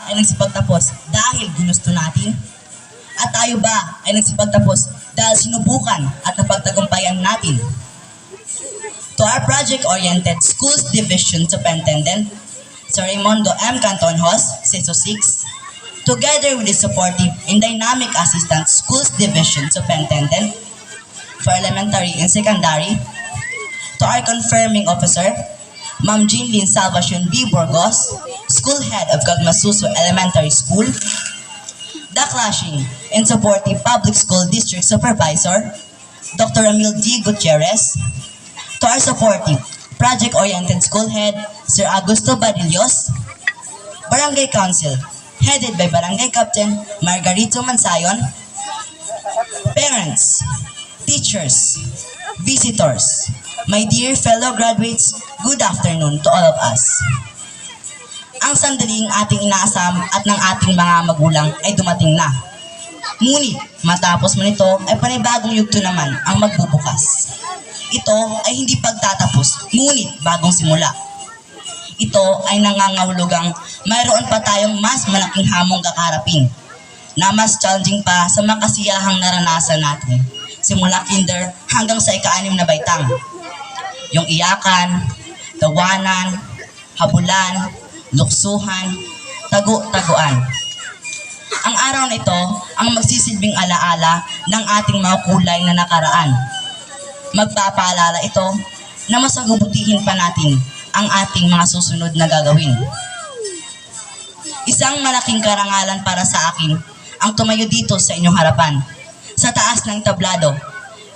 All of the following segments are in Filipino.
ay nagsipagtapos dahil ginusto natin? At tayo ba ay nagsipagtapos dahil sinubukan at napagtagumpayan natin? To our project-oriented Schools Division Superintendent, Sir Raimundo M. Cantonhos, CESO 6, together with the supportive and dynamic Assistant Schools Division Superintendent for Elementary and Secondary, to our confirming officer, Ma'am Jeanlyn Salvacion B. Burgos, School Head of Gagmasuso Elementary School, the Clashing and Supportive Public School District Supervisor, Dr. Emil D. Gutierrez, to our supportive, project-oriented school head, Sir Augusto Badillos, Barangay Council, headed by Barangay Captain Margarito Mansayon, parents, teachers, visitors, my dear fellow graduates, good afternoon to all of us. Ang sandaling ating inaasam at ng ating mga magulang ay dumating na. Ngunit matapos man ito ay panibagong yugto naman ang magbubukas. Ito ay hindi pagtatapos, ngunit bagong simula. Ito ay nangangahulugang mayroon pa tayong mas malaking hamong kakarapin na mas challenging pa sa makasiyahang naranasan natin simula kinder hanggang sa ika-6 na baitang. Yung iyakan, tawanan, habulan, luksuhan, tagu-taguan. Ang araw na ito ang magsisilbing alaala ng ating mga kulay na nakaraan. Magpapaalala ito na mas agubutihin pa natin ang ating mga susunod na gagawin. Isang malaking karangalan para sa akin ang tumayo dito sa inyong harapan, sa taas ng tablado.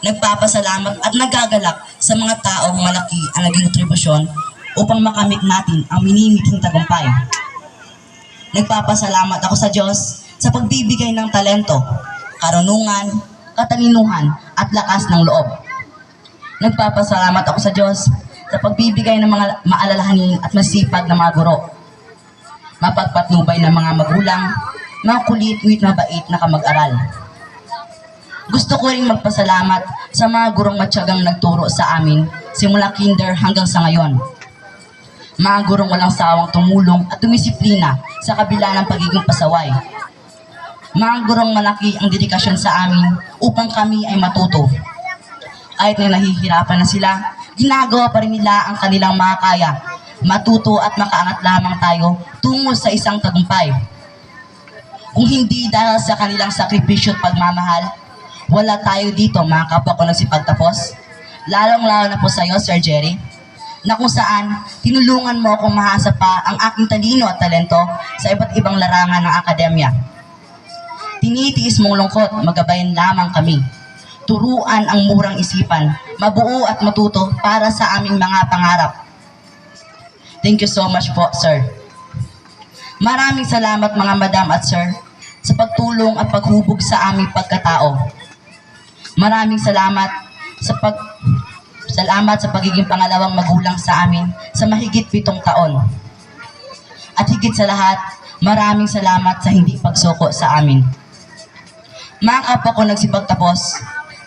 Nagpapasalamat at nagagalak sa mga taong malaki ang naging kontribusyon upang makamit natin ang minimiting tagumpay. Nagpapasalamat ako sa Diyos sa pagbibigay ng talento, karunungan, katalinuhan at lakas ng loob. Nagpapasalamat ako sa Diyos sa pagbibigay ng mga maalalahanin at masipag na mga guro, mapagpatnubay ng mga magulang, mga kulit ngunit mabait na kamag-aral. Gusto ko rin magpasalamat sa mga gurong matyagang nagturo sa amin simula kinder hanggang sa ngayon. Mga gurong walang sawang tumulong at dumisiplina sa kabila ng pagiging pasaway. Mga gurong malaki ang dedikasyon sa amin upang kami ay matuto. Kahit na nahihirapan na sila, ginagawa pa rin nila ang kanilang makakaya, matuto at makaangat lamang tayo tungo sa isang tagumpay. Kung hindi dahil sa kanilang sakripisyo at pagmamahal, wala tayo dito mga kapwa ko nagsipagtapos, lalong-lalo na po sa iyo, Sir Jerry, na kung saan tinulungan mo akong mahasa pa ang aking talino at talento sa iba't ibang larangan ng akademya. Tinitiis mong lungkot, magabayan lamang kami. Turuan ang murang isipan, mabuo at matuto para sa aming mga pangarap. Thank you so much po, sir. Maraming salamat mga madam at sir sa pagtulong at paghubog sa aming pagkatao. Maraming salamat sa pagiging pangalawang magulang sa amin sa mahigit 7 taon. At higit sa lahat, maraming salamat sa hindi pagsuko sa amin. Mga kapwa ko nagsipagtapos,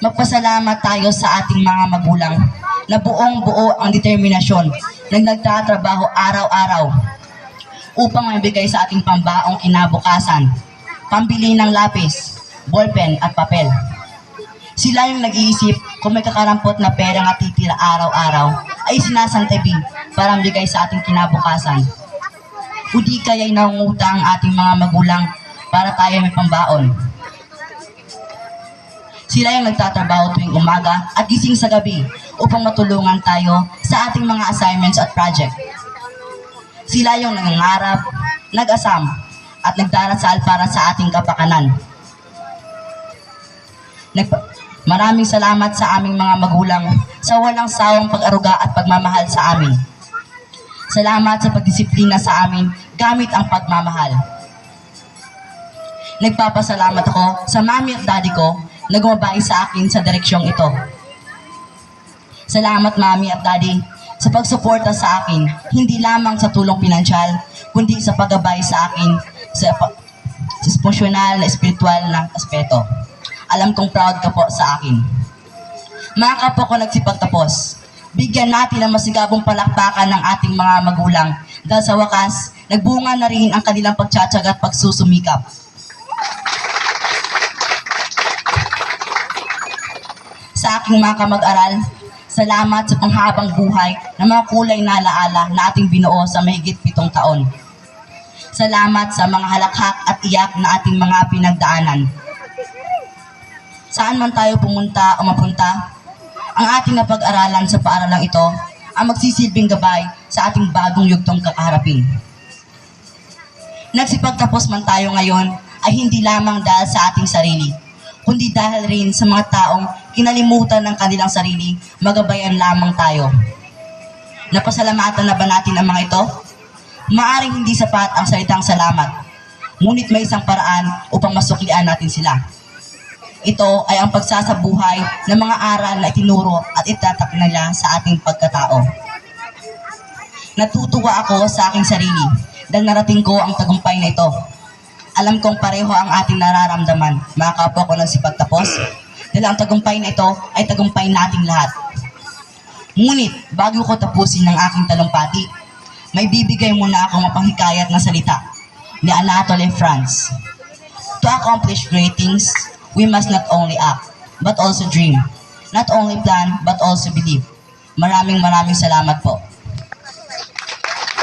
magpasalamat tayo sa ating mga magulang na buong-buo ang determinasyon na nagtatrabaho araw-araw upang mabigay sa ating pambaong kinabukasan, pambili ng lapis, ballpen at papel. Sila yung nag-iisip kung may kakarampot na pera nga titira araw-araw ay sinasantabi para mabigay sa ating kinabukasan. O di kaya'y nangungutang ang ating mga magulang para tayo may pambaon. Sila yung nagtatrabaho tuwing umaga at gising sa gabi upang matulungan tayo sa ating mga assignments at project. Sila yung nangangarap, nag-asam, at nagdarasal para sa ating kapakanan. Maraming salamat sa aming mga magulang sa walang sawang pag-aruga at pagmamahal sa amin. Salamat sa pagdisiplina sa amin gamit ang pagmamahal. Nagpapasalamat ako sa mami at daddy ko na gumabay sa akin sa direksyong ito. Salamat mami at daddy sa pagsuporta sa akin, hindi lamang sa tulong pinansyal, kundi sa paggabay sa akin sa emosyonal na espiritual na aspeto. Alam kong proud ka po sa akin. Mga kapwa ko nagsipagtapos, bigyan natin ng masigabong palakpakan ng ating mga magulang dahil sa wakas, nagbunga na rin ang kanilang pagtsatsaga at pagsusumikap. Sa aking mga kamag-aral, salamat sa panghabang buhay na mga kulay na alaala na ating binuo sa mahigit 7 taon. Salamat sa mga halakhak at iyak na ating mga pinagdaanan. Saan man tayo pumunta o mapunta, ang ating napag-aralan sa paaralang ito ang magsisilbing gabay sa ating bagong yugtong kakaharapin. Nagsipagtapos man tayo ngayon ay hindi lamang dahil sa ating sarili, kundi dahil rin sa mga taong kinalimutan ng kanilang sarili, magabayan lamang tayo. Napasalamatan na ba natin ang mga ito? Maaring hindi sapat ang salitang salamat, ngunit may isang paraan upang masuklian natin sila. Ito ay ang pagsasabuhay ng mga aral na itinuro at itatak nila sa ating pagkatao. Natutuwa ako sa aking sarili dahil narating ko ang tagumpay na ito. Alam kong pareho ang ating nararamdaman, mga kapwa ko nagsipagtapos, dahil ang tagumpay na ito ay tagumpay nating lahat. Ngunit, bago ko tapusin ang aking talumpati, may bibigay muna akong mapanghikayat na salita ni Anatole France. To accomplish great things, we must not only act, but also dream. Not only plan, but also believe. Maraming salamat po.